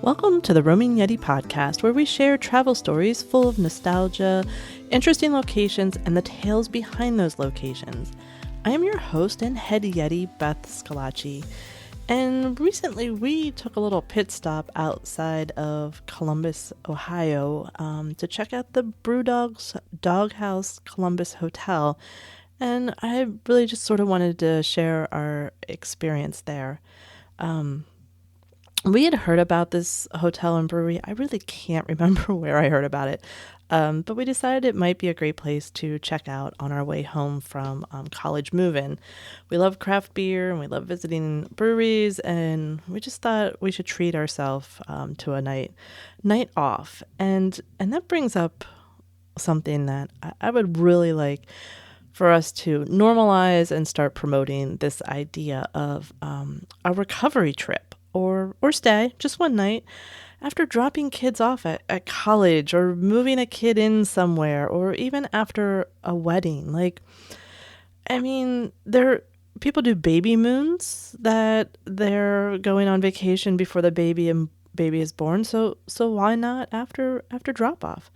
Welcome to the Roaming Yeti podcast, where we share travel stories full of nostalgia, interesting locations, and the tales behind those locations. I am your host and head Yeti, Beth Scalacci, and recently we took a little pit stop outside of Columbus, Ohio, to check out the BrewDog's DogHouse Columbus Hotel, and I really just sort of wanted to share our experience there. We had heard about this hotel and brewery. I really can't remember where I heard about it, but we decided it might be a great place to check out on our way home from college move-in. We love craft beer and we love visiting breweries, and we just thought we should treat ourselves to a night off. And that brings up something that I would really like for us to normalize and start promoting, this idea of a recovery trip. Or stay just one night after dropping kids off at college, or moving a kid in somewhere, or even after a wedding. People do baby moons, that they're going on vacation before the baby is born. So why not after drop off?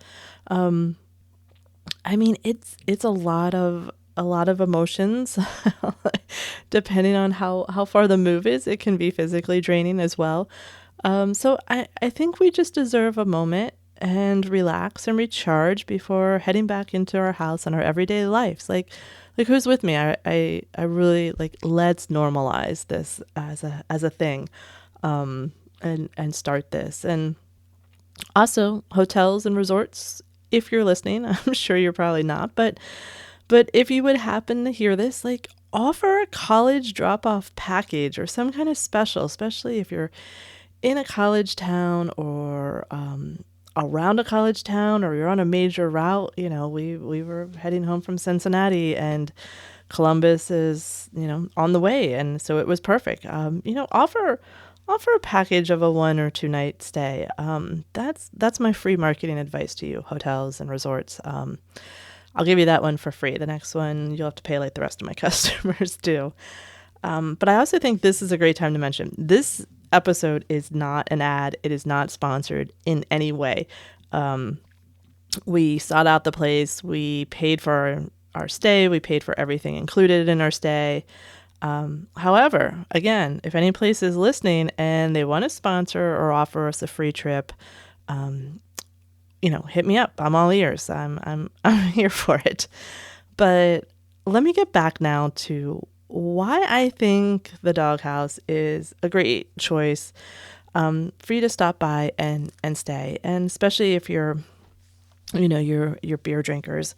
It's a lot of emotions. Depending on how far the move is, it can be physically draining as well. So I think we just deserve a moment and relax and recharge before heading back into our house and our everyday lives. Like who's with me? I really let's normalize this as a thing, and start this. And also hotels and resorts, if you're listening, I'm sure you're probably not, but if you would happen to hear this, offer a college drop-off package or some kind of special, especially if you're in a college town, or around a college town, or you're on a major route. We were heading home from Cincinnati, and Columbus is, on the way. And so it was perfect. Offer a package of a 1 or 2 night stay. That's my free marketing advice to you, hotels and resorts. I'll give you that one for free. The next one, you'll have to pay like the rest of my customers do. But I also think this is a great time to mention, this episode is not an ad. It is not sponsored in any way. We sought out the place. We paid for our stay. We paid for everything included in our stay. However, again, if any place is listening and they want to sponsor or offer us a free trip, hit me up. I'm all ears. I'm here for it. But let me get back now to why I think the DogHouse is a great choice for you to stop by and stay, and especially if you're beer drinkers.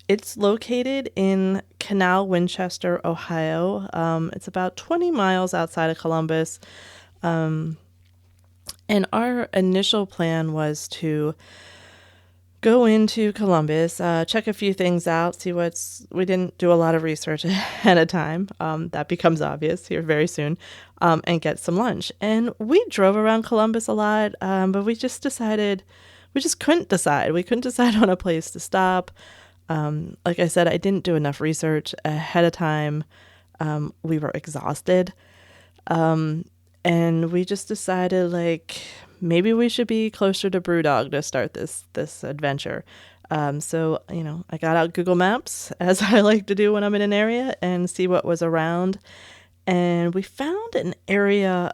It's located in Canal, Winchester, Ohio. It's about 20 miles outside of Columbus. And our initial plan was to go into Columbus, check a few things out, we didn't do a lot of research ahead of time. That becomes obvious here very soon, and get some lunch. And we drove around Columbus a lot, but we just couldn't decide. We couldn't decide on a place to stop. Like I said, I didn't do enough research ahead of time. We were exhausted. And we just decided maybe we should be closer to BrewDog to start this adventure. So I got out Google Maps, as I like to do when I'm in an area, and see what was around. And we found an area.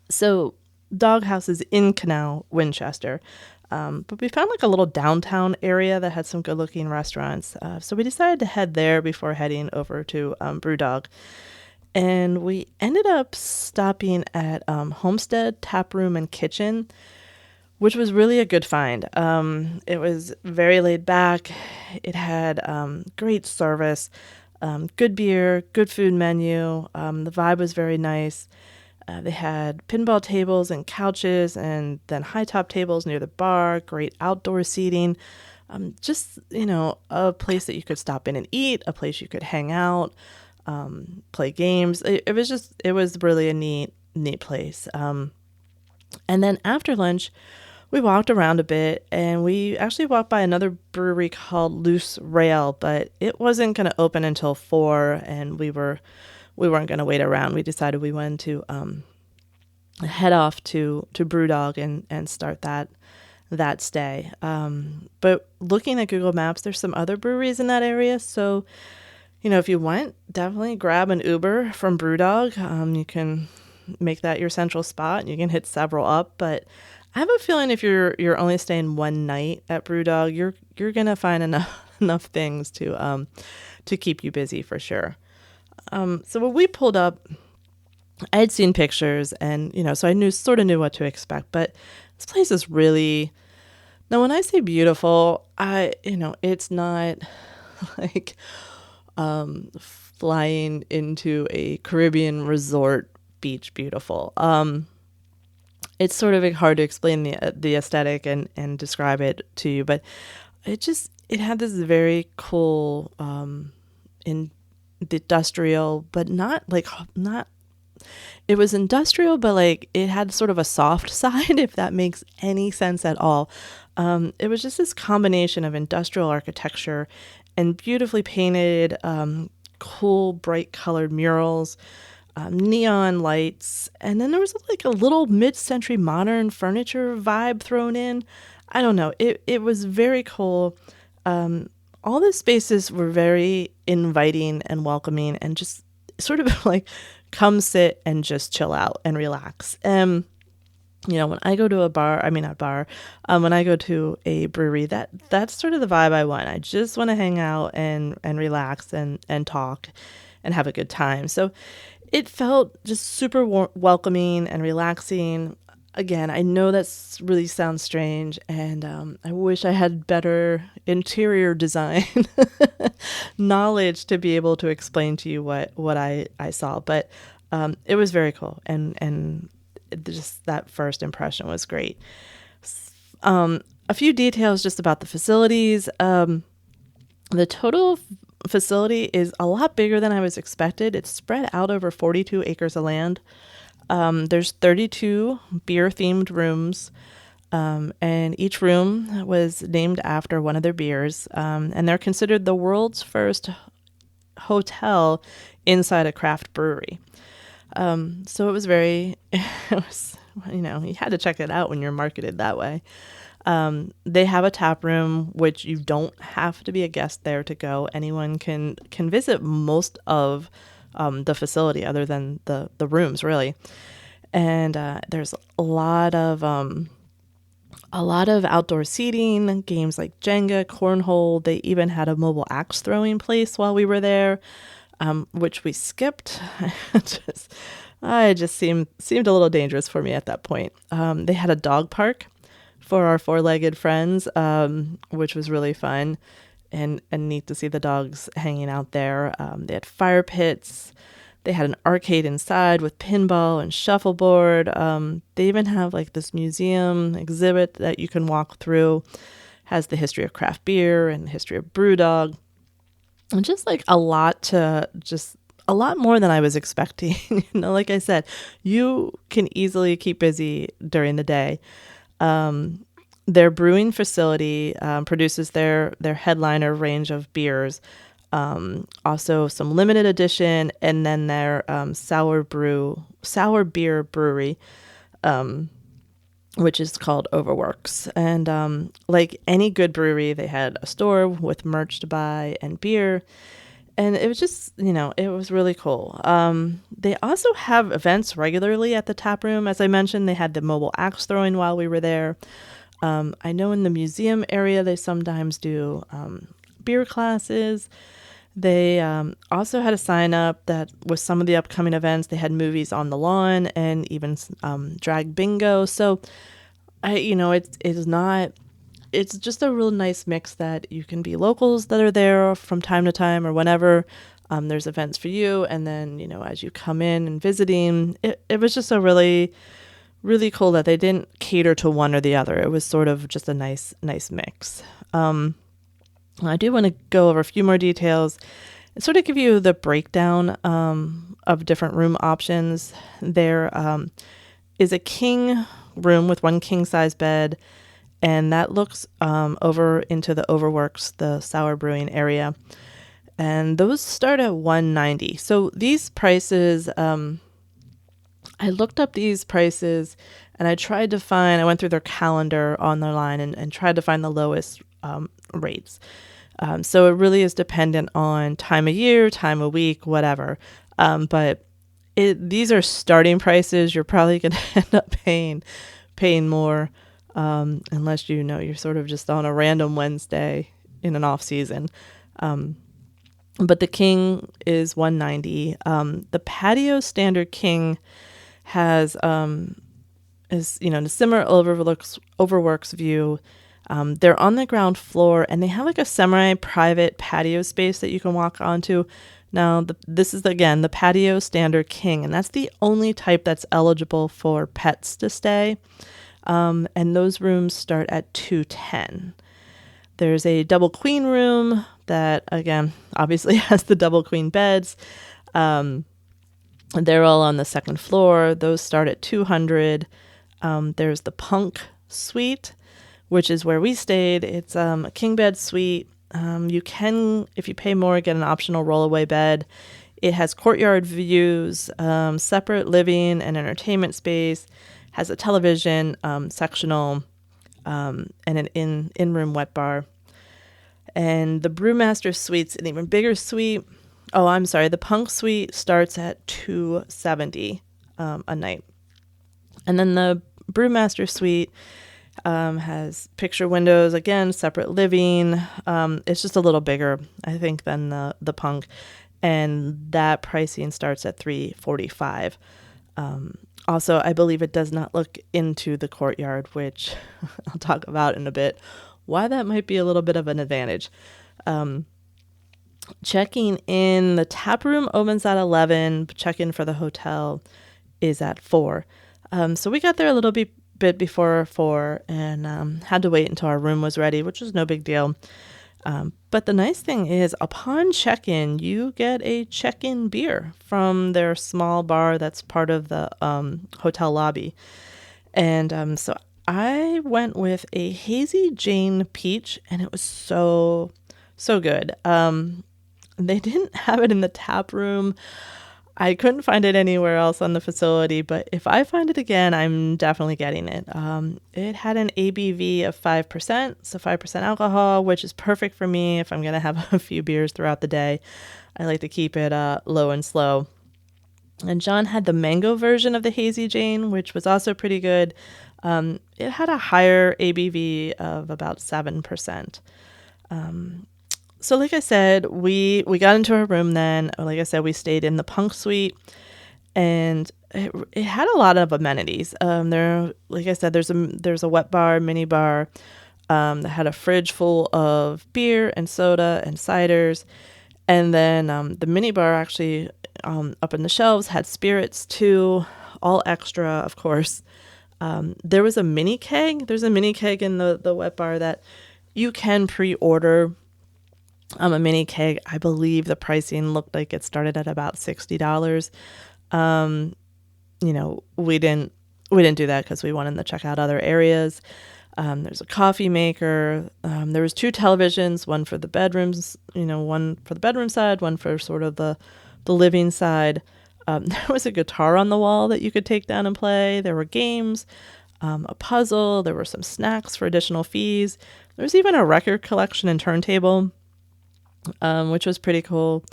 So DogHouse is in Canal, Winchester. But we found a little downtown area that had some good looking restaurants. So we decided to head there before heading over to BrewDog. And we ended up stopping at Homestead Tap Room and Kitchen, which was really a good find. It was very laid back. It had great service, good beer, good food menu. The vibe was very nice. They had pinball tables and couches, and then high top tables near the bar, great outdoor seating. Just a place that you could stop in and eat, a place you could hang out, play games. It was really a neat place. And then after lunch, we walked around a bit, and we actually walked by another brewery called Loose Rail, but it wasn't going to open until 4, and we weren't going to wait around. We decided we wanted to head off to BrewDog and start that stay. But looking at Google Maps, there's some other breweries in that area. So, if you want, definitely grab an Uber from BrewDog. You can make that your central spot. You can hit several up, but I have a feeling if you're only staying one night at BrewDog, you're gonna find enough things to keep you busy for sure. So when we pulled up, I had seen pictures and, so I sort of knew what to expect, but this place is really, now when I say beautiful, it's not like, flying into a Caribbean resort beach beautiful. It's sort of hard to explain the aesthetic and describe it to you, but it had this very cool, industrial, but not it was industrial, but like it had sort of a soft side, if that makes any sense at all. It was just this combination of industrial architecture and beautifully painted, cool, bright colored murals, neon lights. And then there was like a little mid-century modern furniture vibe thrown in. I don't know. It was very cool. All the spaces were very inviting and welcoming and just sort of like come sit and just chill out and relax. When I go to when I go to a brewery, that's sort of the vibe I want. I just want to hang out and relax and talk and have a good time. So it felt just super welcoming and relaxing. Again, I know that really sounds strange, and I wish I had better interior design knowledge to be able to explain to you what I saw. But it was very cool, and just that first impression was great. A few details just about the facilities. The total facility is a lot bigger than I was expected. It's spread out over 42 acres of land. There's 32 beer-themed rooms, and each room was named after one of their beers, and they're considered the world's first hotel inside a craft brewery. So it was you had to check it out when you're marketed that way. They have a tap room, which you don't have to be a guest there to go. Anyone can visit most of the facility other than the rooms, really. And there's a lot of outdoor seating, games like Jenga, cornhole. They even had a mobile axe throwing place while we were there, which we skipped. It just seemed a little dangerous for me at that point. They had a dog park for our four-legged friends, which was really fun and neat to see the dogs hanging out there. They had fire pits. They had an arcade inside with pinball and shuffleboard. They even have like this museum exhibit that you can walk through. Has the history of craft beer and the history of BrewDog. And just like a lot more than I was expecting. Like I said, you can easily keep busy during the day. Their brewing facility produces their headliner range of beers, also some limited edition, and then their sour beer brewery, which is called Overworks. And like any good brewery, they had a store with merch to buy and beer. And it was just, it was really cool. They also have events regularly at the tap room. As I mentioned, they had the mobile axe throwing while we were there. I know in the museum area, they sometimes do beer classes. They also had a sign up that with some of the upcoming events, they had movies on the lawn and even drag bingo. So, it's just a real nice mix that you can be locals that are there from time to time or whenever there's events for you. And then, as you come in and visiting, it was just a really, really cool that they didn't cater to one or the other. It was sort of just a nice mix. I do want to go over a few more details and sort of give you the breakdown of different room options. There is a king room with one king size bed, and that looks over into the Overworks, the sour brewing area. And those start at $190. So these prices I looked up these prices and I went through their calendar on their line and tried to find the lowest rates. So it really is dependent on time of year, time of week, whatever. But these are starting prices. You're probably going to end up paying more unless you're sort of just on a random Wednesday in an off season. But the king is $190. The patio standard king has is a similar overworks view. They're on the ground floor and they have like a semi-private patio space that you can walk onto. Now, this is again the patio standard king, and that's the only type that's eligible for pets to stay. And those rooms start at $210. There's a double queen room that, again, obviously has the double queen beds. They're all on the second floor. Those start at $200. There's the punk suite, which is where we stayed. It's a king bed suite. You can, if you pay more, get an optional rollaway bed. It has courtyard views, separate living and entertainment space, has a television, sectional, and an in-room wet bar. And the Brewmaster Suite's an even bigger suite. Oh, I'm sorry. The Punk Suite starts at $270 a night. And then the Brewmaster Suite has picture windows, again, separate living. It's just a little bigger, I think, than the Punk. And that pricing starts at $345. Also, I believe it does not look into the courtyard, which I'll talk about in a bit, why that might be a little bit of an advantage. Checking in, the tap room opens at 11. Check-in for the hotel is at 4. So we got there a little bit before 4 and had to wait until our room was ready, which was no big deal. But the nice thing is, upon check-in, you get a check-in beer from their small bar that's part of the hotel lobby. And so I went with a Hazy Jane Peach, and it was so good. They didn't have it in the tap room. I couldn't find it anywhere else on the facility, but if I find it again, I'm definitely getting it. It had an ABV of 5%, so 5% alcohol, which is perfect for me if I'm going to have a few beers throughout the day. I like to keep it low and slow. And John had the mango version of the Hazy Jane, which was also pretty good. It had a higher ABV of about 7%. So like I said, we got into our room then. Like I said, we stayed in the Punk Suite, and it had a lot of amenities. Like I said, there's a wet bar, mini bar, that had a fridge full of beer and soda and ciders, and then the mini bar actually up in the shelves had spirits too, all extra, of course. There was a mini keg. There's a mini keg in the wet bar that you can pre-order. A mini keg, I believe the pricing looked like it started at about $60. We didn't do that because we wanted to check out other areas. There's a coffee maker. There was 2 televisions, one for the bedrooms, one for the bedroom side, one for sort of the living side. There was a guitar on the wall that you could take down and play. There were games, a puzzle. There were some snacks for additional fees. There was even a record collection and turntable, which was pretty cool.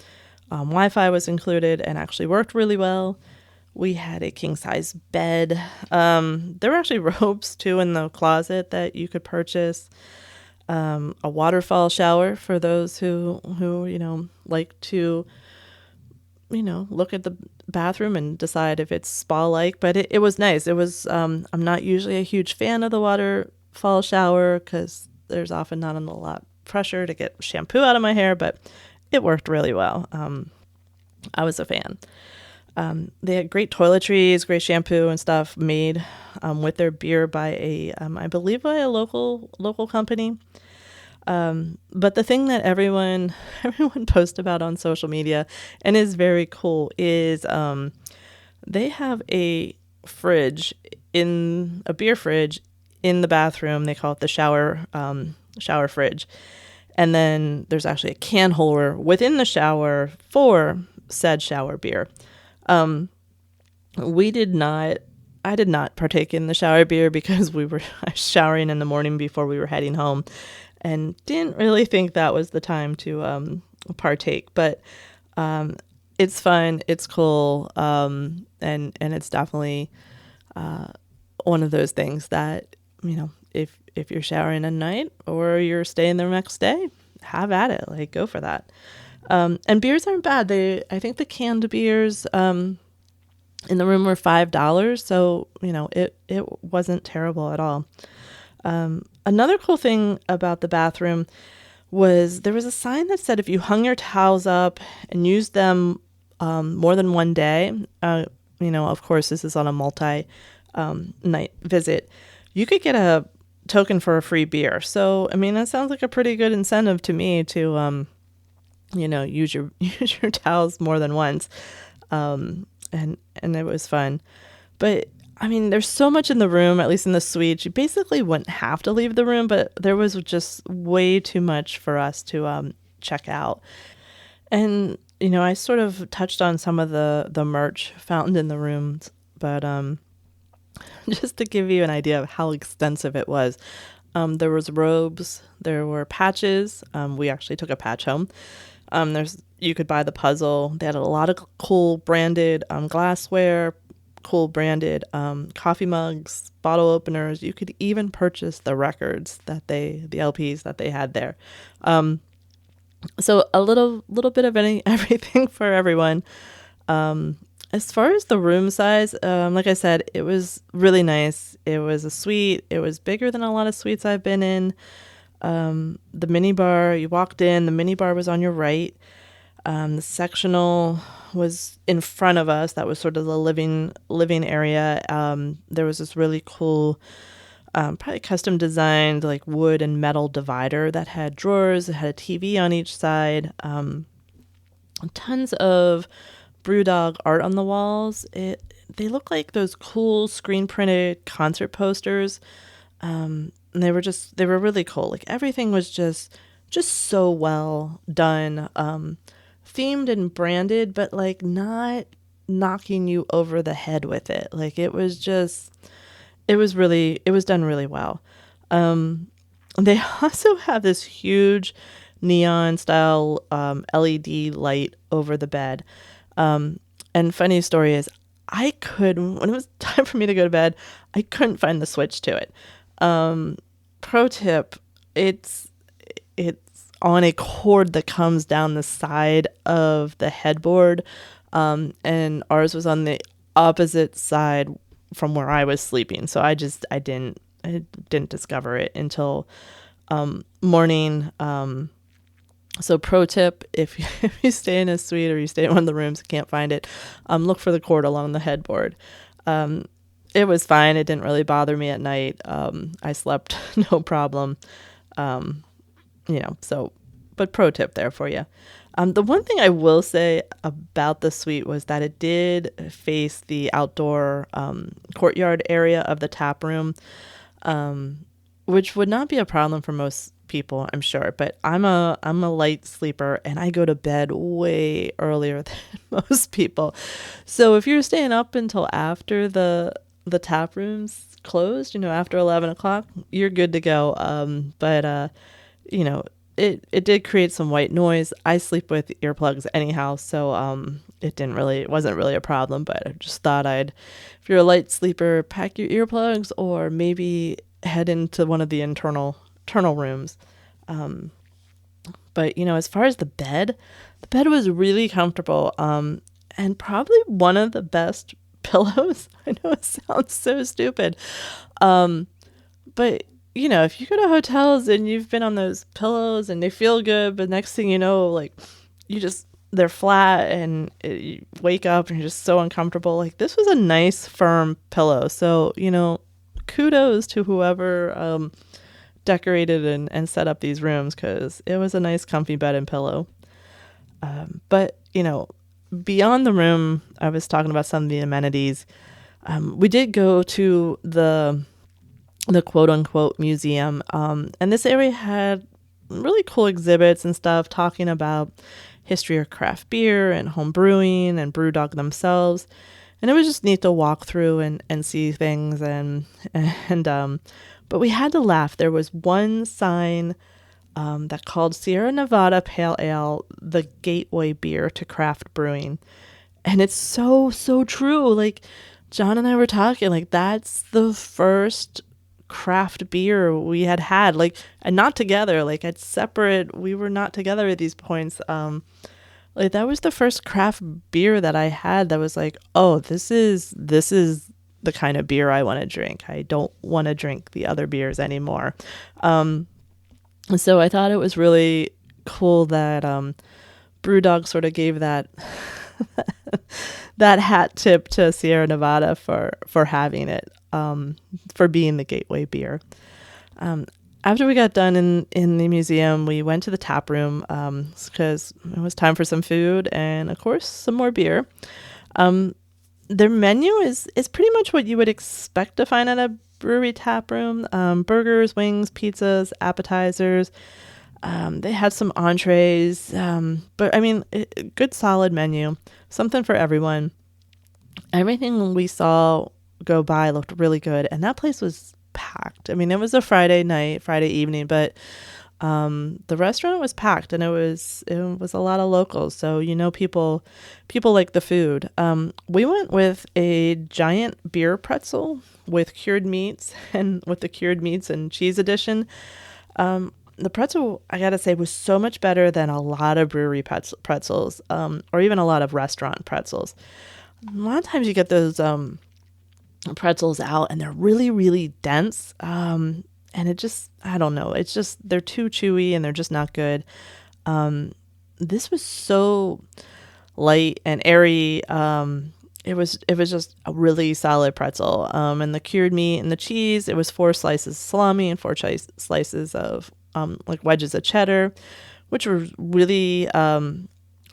Wi-Fi was included and actually worked really well. We had a king-size bed. There were actually robes, too, in the closet that you could purchase. A waterfall shower for those who like to, look at the bathroom and decide if it's spa-like. But it was nice. It was. I'm not usually a huge fan of the waterfall shower because there's often not a lot pressure to get shampoo out of my hair, but it worked really well. I was a fan. They had great toiletries, great shampoo and stuff made with their beer by I believe by a local company. But the thing that everyone posts about on social media and is very cool is they have a beer fridge in the bathroom. They call it the shower fridge. And then there's actually a can holder within the shower for said shower beer. we did not, I did not partake in the shower beer because we were showering in the morning before we were heading home and didn't really think that was the time to partake. But um, it's fun, it's cool, and it's definitely one of those things that, if you're showering at night or you're staying the next day, have at it. Like, go for that. And beers aren't bad. I think the canned beers in the room were $5, so it wasn't terrible at all. Another cool thing about the bathroom was there was a sign that said if you hung your towels up and used them more than one day, of course this is on a multi night visit, you could get a token for a free beer. So I mean, that sounds like a pretty good incentive to me to use your use your towels more than once. And it was fun. But I mean, there's so much in the room, at least in the suite. You basically wouldn't have to leave the room, but there was just way too much for us to check out. And I sort of touched on some of the merch found in the rooms, but just to give you an idea of how extensive it was, there was robes, there were patches. We actually took a patch home. You could buy the puzzle. They had a lot of cool branded glassware, cool branded coffee mugs, bottle openers. You could even purchase the records the LPs that they had there. So a little bit of everything for everyone. As far as the room size, like I said, it was really nice. It was a suite. It was bigger than a lot of suites I've been in. The mini bar, you walked in, the mini bar was on your right. The sectional was in front of us. That was sort of the living area. There was this really cool, probably custom designed like wood and metal divider that had drawers. It had a TV on each side. Tons of BrewDog art on the walls. They look like those cool screen printed concert posters. And they were really cool. Like, everything was just so well done. Themed and branded, but like not knocking you over the head with it. Like, it was done really well. They also have this huge neon style LED light over the bed. And funny story is, when it was time for me to go to bed, I couldn't find the switch to it. Pro tip, it's on a cord that comes down the side of the headboard. And ours was on the opposite side from where I was sleeping. So I didn't discover it until morning. So pro tip, if you stay in a suite or you stay in one of the rooms and can't find it, look for the cord along the headboard. It was fine. It didn't really bother me at night. I slept no problem. But pro tip there for you. The one thing I will say about the suite was that it did face the outdoor courtyard area of the tap room, which would not be a problem for most people, I'm sure. But I'm a light sleeper, and I go to bed way earlier than most people. So if you're staying up until after the tap room's closed, after 11 o'clock, you're good to go. But it did create some white noise. I sleep with earplugs anyhow, so it wasn't really a problem. But I just thought if you're a light sleeper, pack your earplugs, or maybe head into one of the internal rooms. But as far as the bed was really comfortable, and probably one of the best pillows. I know it sounds so stupid, but if you go to hotels and you've been on those pillows and they feel good, but next thing you know, like, they're flat and you wake up and you're just so uncomfortable. Like, this was a nice firm pillow. So, kudos to whoever decorated and set up these rooms, because it was a nice comfy bed and pillow. But, beyond the room, I was talking about some of the amenities. We did go to the quote unquote museum. And this area had really cool exhibits and stuff talking about history of craft beer and home brewing and BrewDog themselves. and it was just neat to walk through and see things and but we had to laugh. There was one sign that called Sierra Nevada Pale Ale the gateway beer to craft brewing. And it's so true. Like, John and I were talking, like, that's the first craft beer we had, like, and not together, like, at separate, we were not together at these points. Like, that was the first craft beer that I had that was like, oh, this is the kind of beer I want to drink. I don't want to drink the other beers anymore. So I thought it was really cool that BrewDog sort of gave that that hat tip to Sierra Nevada for having it, for being the gateway beer. After we got done in the museum, we went to the tap room because it was time for some food and, of course, some more beer. Their menu is pretty much what you would expect to find at a brewery tap room. Burgers, wings, pizzas, appetizers. They had some entrees, but I mean, good solid menu, something for everyone. Everything we saw go by looked really good, and that place was packed. I mean, it was a Friday evening, but the restaurant was packed, and it was a lot of locals. So people like the food. We went with a giant beer pretzel with cured meats and with the cured meats and cheese edition. The pretzel, I gotta say, was so much better than a lot of brewery pretzels, or even a lot of restaurant pretzels. A lot of times you get those pretzels out and they're really, really dense. And it just, I don't know, it's just, they're too chewy and they're just not good. This was so light and airy. It was just a really solid pretzel. And the cured meat and the cheese, it was 4 slices of salami and 4 slices of like wedges of cheddar, which were really,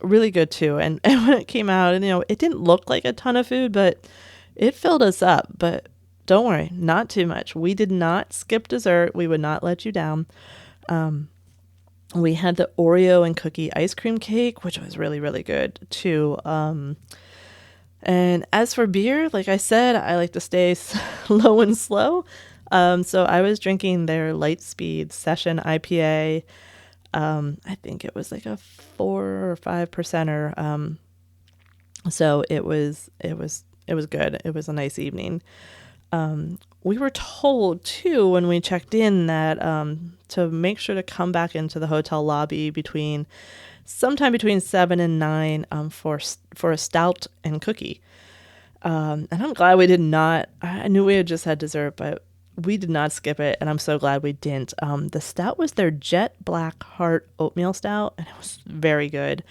really good too. And when it came out, and it didn't look like a ton of food, but it filled us up. But don't worry, not too much. We did not skip dessert. We would not let you down. We had the Oreo and cookie ice cream cake, which was really, really good too. And as for beer, like I said, I like to stay low and slow. So I was drinking their Lightspeed Session IPA. I think it was like a 4 or 5%er. So it was good. It was a nice evening. We were told too when we checked in that to make sure to come back into the hotel lobby sometime between 7 and 9 for a stout and cookie. And I'm glad we did not. I knew we had just had dessert, but we did not skip it, and I'm so glad we didn't. The stout was their Jet Black Heart Oatmeal Stout, and it was very good.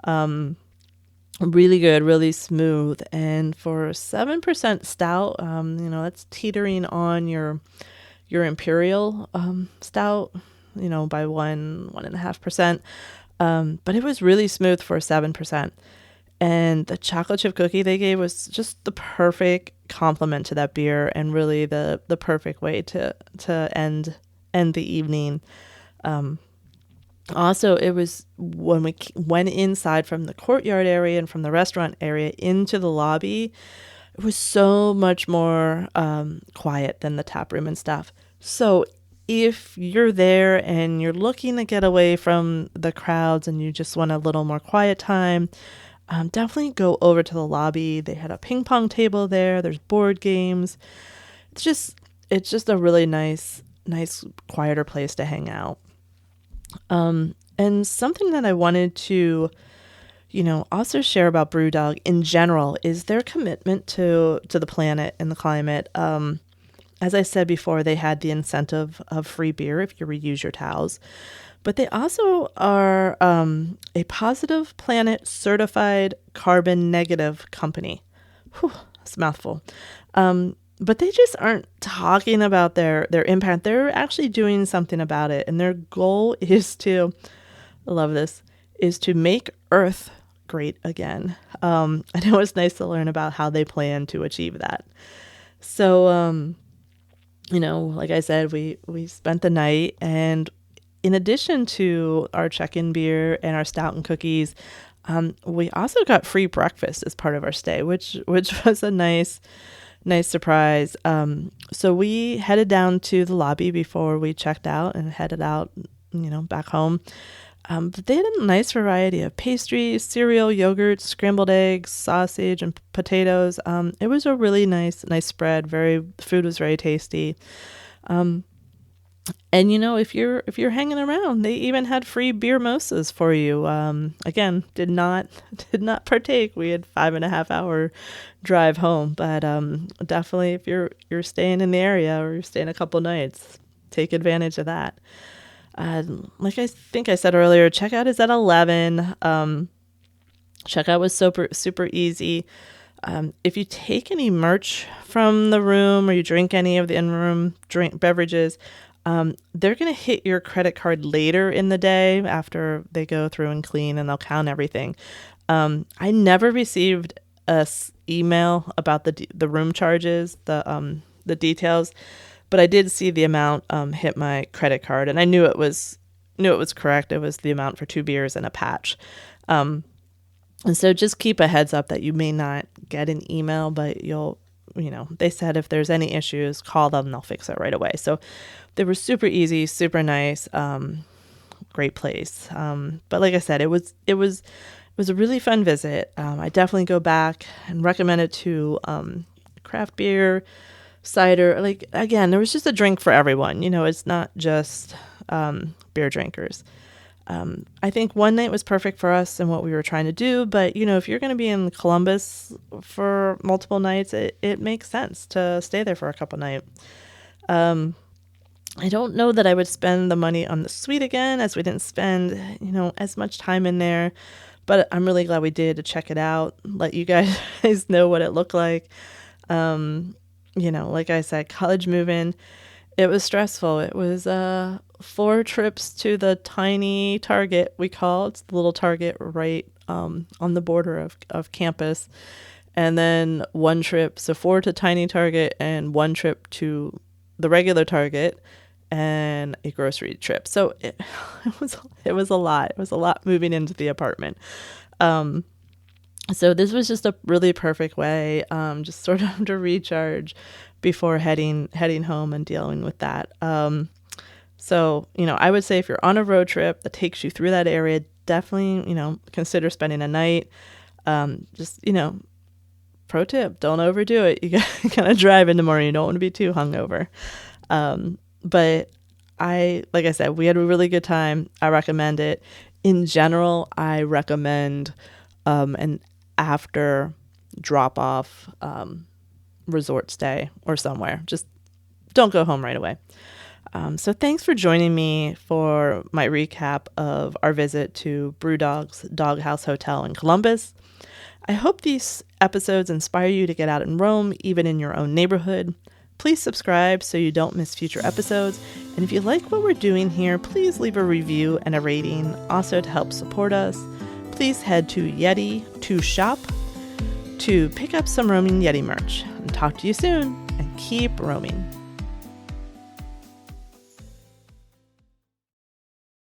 Really good, really smooth. And for 7% stout, that's teetering on your imperial stout, by 1.5%. But it was really smooth for 7%. And the chocolate chip cookie they gave was just the perfect complement to that beer, and really the perfect way to end the evening. Also, it was when we went inside from the courtyard area and from the restaurant area into the lobby, it was so much more quiet than the tap room and stuff. So if you're there and you're looking to get away from the crowds and you just want a little more quiet time, definitely go over to the lobby. They had a ping pong table there. There's board games. It's just a really nice, quieter place to hang out. And something that I wanted to, also share about BrewDog in general is their commitment to the planet and the climate. As I said before, they had the incentive of free beer if you reuse your towels. But they also are a Positive Planet certified carbon negative company. Whew, that's a mouthful. But they just aren't talking about their impact. They're actually doing something about it. And their goal is to, I love this, is to make Earth great again. And it was nice to learn about how they plan to achieve that. So, like I said, we spent the night, and in addition to our check-in beer and our stout and cookies, We also got free breakfast as part of our stay, which was a nice surprise. So we headed down to the lobby before we checked out and headed out, back home. But they had a nice variety of pastries, cereal, yogurt, scrambled eggs, sausage, and potatoes. It was a really nice spread. Food was very tasty. And if you're hanging around, they even had free beer mimosas for you. Again, did not partake. We had 5.5 hour drive home, but definitely if you're staying in the area or you're staying a couple nights, take advantage of that. Like I think I said earlier, checkout is at 11. Checkout was super easy. If you take any merch from the room or you drink any of the in-room beverages, they're going to hit your credit card later in the day after they go through and clean, and they'll count everything. I never received a email about the room charges, the details, but I did see the amount hit my credit card, and I knew it was correct. It was the amount for 2 beers and a patch. And so just keep a heads up that you may not get an email, but they said if there's any issues, call them, they'll fix it right away. So they were super easy, super nice, great place. But like I said, it was a really fun visit. I definitely go back and recommend it to craft beer, cider. Like, again, there was just a drink for everyone. It's not just beer drinkers. I think one night was perfect for us and what we were trying to do. But, if you're going to be in Columbus for multiple nights, it makes sense to stay there for a couple nights. I don't know that I would spend the money on the suite again, as we didn't spend, as much time in there. But I'm really glad we did to check it out, let you guys know what it looked like. Like I said, college move-in, it was stressful. It was 4 trips to the tiny Target, we call it. It's the little Target right on the border of campus. And then 1 trip, so 4 to tiny Target and 1 trip to the regular Target and a grocery trip. So it was a lot. It was a lot moving into the apartment. So this was just a really perfect way, just sort of to recharge before heading home and dealing with that. So, I would say if you're on a road trip that takes you through that area, definitely, consider spending a night. Just, pro tip, don't overdo it. You kind of drive in the morning. You don't want to be too hungover. But like I said, we had a really good time. I recommend it. In general, I recommend an after drop off resort stay or somewhere. Just don't go home right away. So thanks for joining me for my recap of our visit to BrewDog's DogHouse Hotel in Columbus. I hope these episodes inspire you to get out and roam, even in your own neighborhood. Please subscribe so you don't miss future episodes. And if you like what we're doing here, please leave a review and a rating. Also, to help support us, please head to Yeti to shop to pick up some Roaming Yeti merch. And talk to you soon, and keep roaming.